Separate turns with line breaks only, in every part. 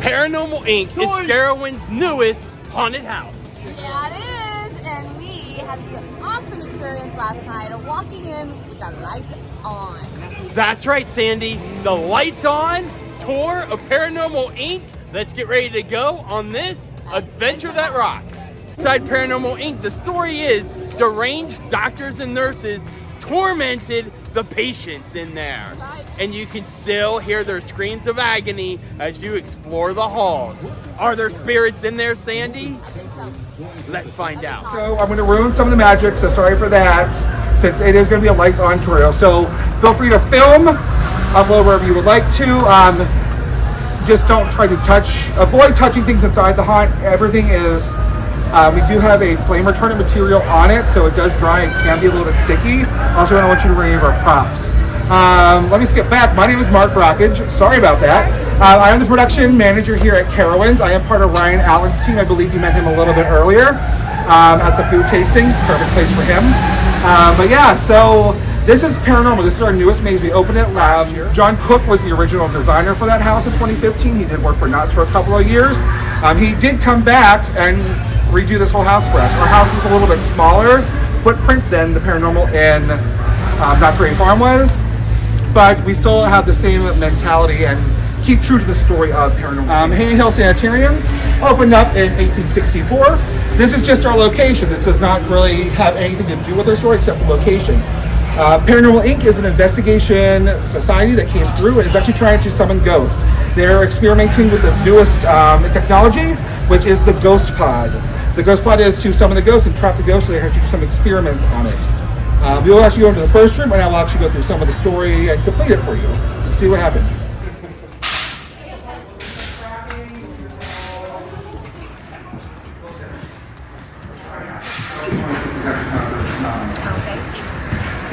Paranormal Inc. is Carowinds' newest haunted house.
Yeah, it is, and we had the awesome experience last night of walking in with the lights on.
That's right, Sandy. The lights on tour of Paranormal Inc. Let's get ready to go on this adventure that rocks. Inside Paranormal Inc., the story is deranged doctors and nurses tormented the patients in there. And you can still hear their screams of agony as you explore the halls. Are there spirits in there, Sandy?
I think so.
Let's find out.
So I'm going to ruin some of the magic, so sorry for that, since it is going to be a lights on tour. So feel free to film, upload wherever you would like to. Just don't try to avoid touching things inside the haunt. Everything is, we do have a flame retardant material on it, so it does dry and can be a little bit sticky. Also, I don't want you to remove our props. Let me skip back. My name is Mark Rockage. Sorry about that. I am the production manager here at Carowinds. I am part of Ryan Allen's team. I believe you met him a little bit earlier at the food tasting. Perfect place for him. But yeah, so this is Paranormal. This is our newest maze. We opened it last year. John Cook was the original designer for that house in 2015. He did work for Knott's for a couple of years. He did come back and redo this whole house for us. Our house is a little bit smaller footprint than the Paranormal in Knott's Berry Farm was, but we still have the same mentality and keep true to the story of Paranormal. Haney Hill Sanitarium opened up in 1864. This is just our location. This does not really have anything to do with our story except for location. Paranormal Inc. is an investigation society that came through and is actually trying to summon ghosts. They're experimenting with the newest technology, which is the Ghost Pod. The Ghost Pod is to summon the ghosts and trap the ghosts, so they have to do some experiments on it. We will actually go into the first room, and I will actually go through some of the story and complete it for you and see what happened.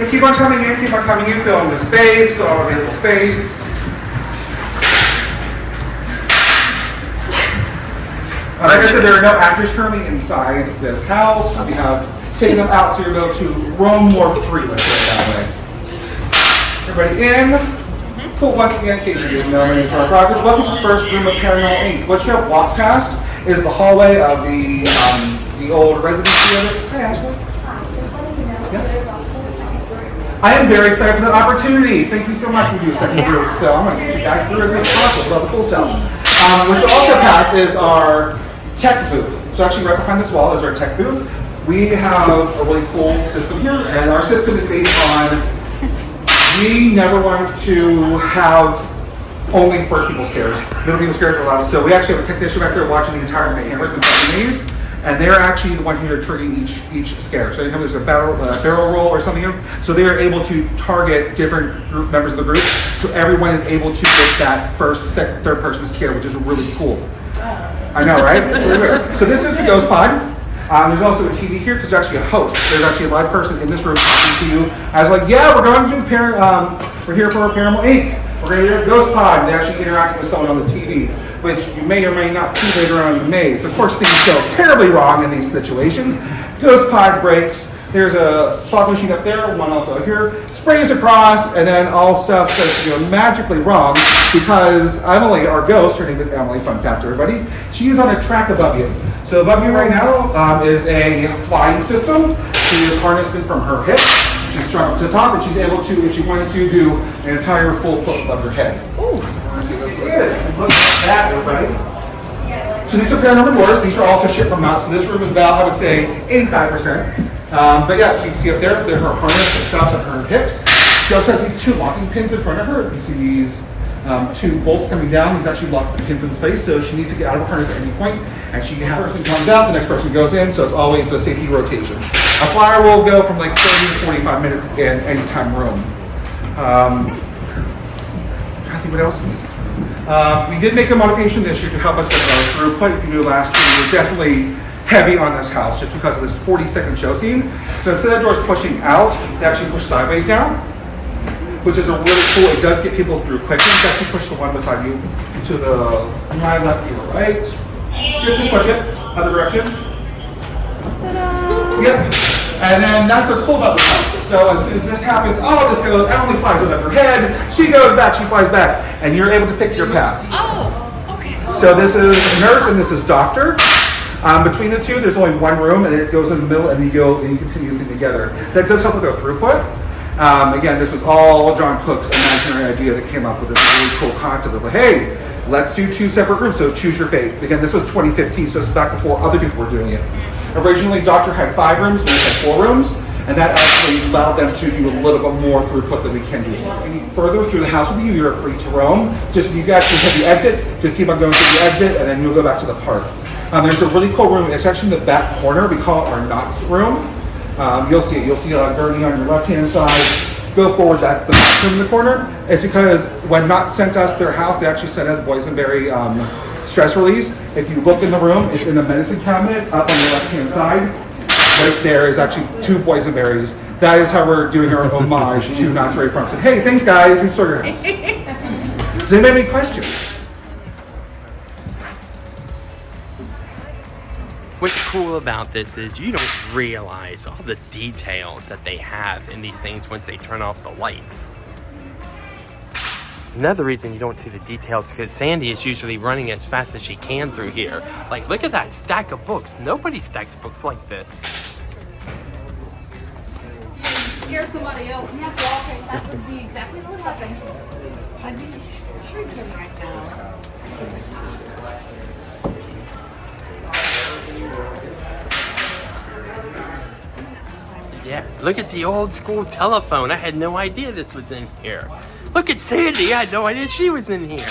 Okay, keep on coming in, fill in the space, fill all available space. Like I said, there are no actors currently inside this house. We have taken them out so you're able to roam more free, let's put it that way. Everybody in. Cool, once again, in case you didn't know, my name is Mark Rockage. Welcome to the first room of Paranormal Inc. What you have walked past is the hallway of the old residency of it. Hi, Ashley. Yes. I am very excited for the opportunity. Thank you so much for doing a second group. So I'm going to get you guys through as much as possible. Love the cool stuff. What you also passed is our tech booth. So actually right behind this wall is our tech booth. We have a really cool system here, and our system is based on, we never wanted to have only first people scares. Middle people scares are allowed. So we actually have a technician back there watching the entire cameras and maze, and they're actually the one who are triggering each scare. So anytime there's a barrel roll or something, so they are able to target different group members of the group, so everyone is able to get that first, second, third person scare, which is really cool. I know, right? So this is the Ghost Pod. There's also a TV here because there's actually a host. There's actually a live person in this room talking to you. I was like, yeah, we're going to do we're here for Paranormal Inc. We're going to do a Ghost Pod. And they actually interacting with someone on the TV, which you may or may not see later on in the maze. Of course, things go terribly wrong in these situations. Ghost Pod breaks. There's a fog machine up there, one also here. Sprays across, and then all stuff goes magically wrong because Emily, our ghost, her name is Emily, fun fact to everybody, she is on a track above you. So above you right now is a flying system. She is harnessed in from her hip. She's strung up to the top, and she's able to, if she wanted to, do an entire full foot above her head. Ooh, let's see what it is. Look at that, everybody. So these are paranormal doors. These are also shipped from Knott's. So this room is about, I would say, 85%. But yeah, you can see up there, they're her harness that stops at her hips. She also has these two locking pins in front of her. You can see these two bolts coming down. These actually lock the pins in place, so she needs to get out of the harness at any point, and she can have person comes out, the next person goes in, so it's always a safety rotation. A flyer will go from like 30 to 45 minutes in any time room. I think what else is. We did make a modification this year to help us with our throughput. If you knew last year, we were definitely heavy on this house just because of this 40-second show scene. So instead of doors pushing out, they actually push sideways down, which is a really cool, it does get people through quicker. You can actually push the one beside you to the my left, your right. Just push it, other direction. Ta-da! Yep. And then that's what's cool about this house. So as soon as this happens, all this goes, Emily flies above her head, she goes back, she flies back, and you're able to pick your path.
Oh, okay.
So this is nurse and this is doctor. Between the two, there's only one room, and it goes in the middle, and you continue the thing together. That does help with their throughput. Again, this was all John Cook's imaginary idea that came up with this really cool concept of like, hey, let's do 2 separate rooms, so choose your fate. Again, this was 2015, so this is back before other people were doing it. Originally, Doctor had 5 rooms, we had 4 rooms, and that actually allowed them to do a little bit more throughput than we can do. Any further through the house with you, you're free to roam. Just you guys can hit the exit, just keep on going through the exit, and then you'll go back to the park. There's a really cool room. It's actually in the back corner. We call it our knots room. You'll see it. You'll see a gurney on your left-hand side. Go forward. That's the knots room in the corner. It's because when Knots sent us their house, they actually sent us boysenberry stress release. If you look in the room, it's in the medicine cabinet up on the left-hand side. Right there is actually 2 boysenberries. That is how we're doing our homage to Knott's Berry Farm. So, hey, thanks guys. Thanks for your house. Does anybody have any questions?
What's cool about this is you don't realize all the details that they have in these things once they turn off the lights. Another reason you don't see the details is because Sandy is usually running as fast as she can through here. Like, look at that stack of books. Nobody stacks books like this.
You scare somebody else just walking.
That would be exactly what happened. I'd be shrieking right now.
Yeah, look at the old school telephone. I had no idea this was in here. Look at Sandy. I had no idea she was in here.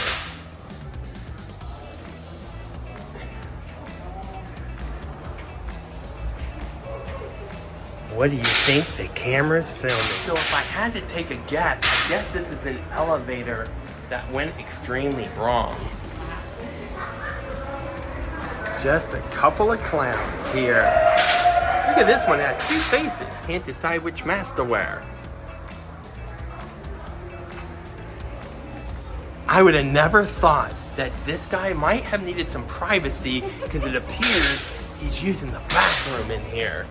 What do you think the camera's filming? So if I had to take a guess, I guess this is an elevator that went extremely wrong. Just a couple of clowns here. Look at this one, it has 2 faces. Can't decide which mask to wear. I would have never thought that this guy might have needed some privacy because it appears he's using the bathroom in here.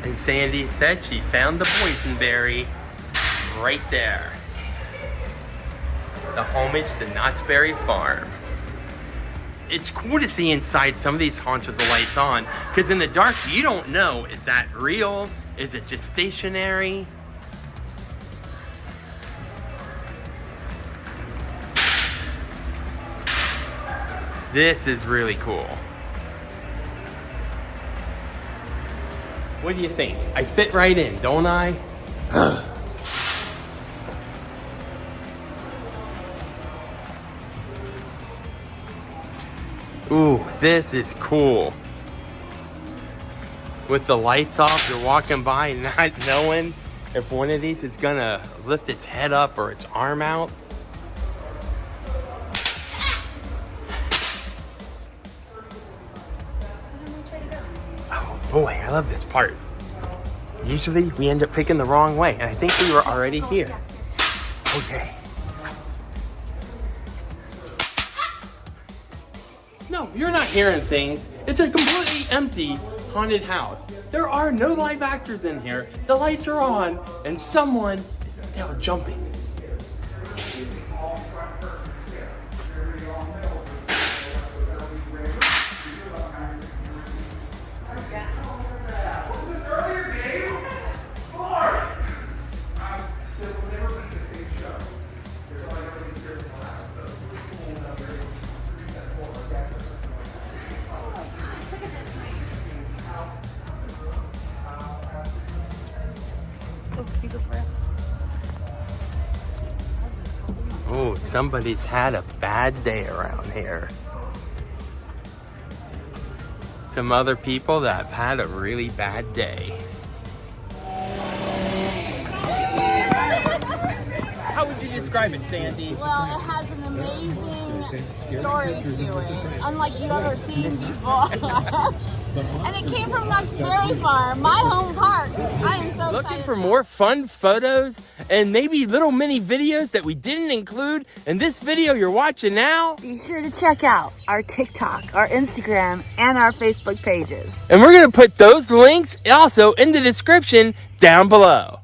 And Sandy said she found the boysenberry right there. The homage to Knott's Berry Farm. It's cool to see inside some of these haunts with the lights on, because in the dark you don't know, is that real? Is it just stationary? This is really cool. What do you think? I fit right in, don't I? Ooh, this is cool. With the lights off, you're walking by not knowing if one of these is gonna lift its head up or its arm out. Oh boy, I love this part. Usually we end up picking the wrong way, and I think we were already here. Okay. No, you're not hearing things. It's a completely empty haunted house. There are no live actors in here. The lights are on, and someone is still jumping. Oh, somebody's had a bad day around here. Some other people that have had a really bad day. How would you describe it, Sandy?
Well, it has an amazing story to it, unlike you've ever seen before. And it came from Knoxbury Farm, my home park. I am so excited.
Looking for more fun photos and maybe little mini videos that we didn't include in this video you're watching now?
Be sure to check out our TikTok, our Instagram, and our Facebook pages.
And we're gonna put those links also in the description down below.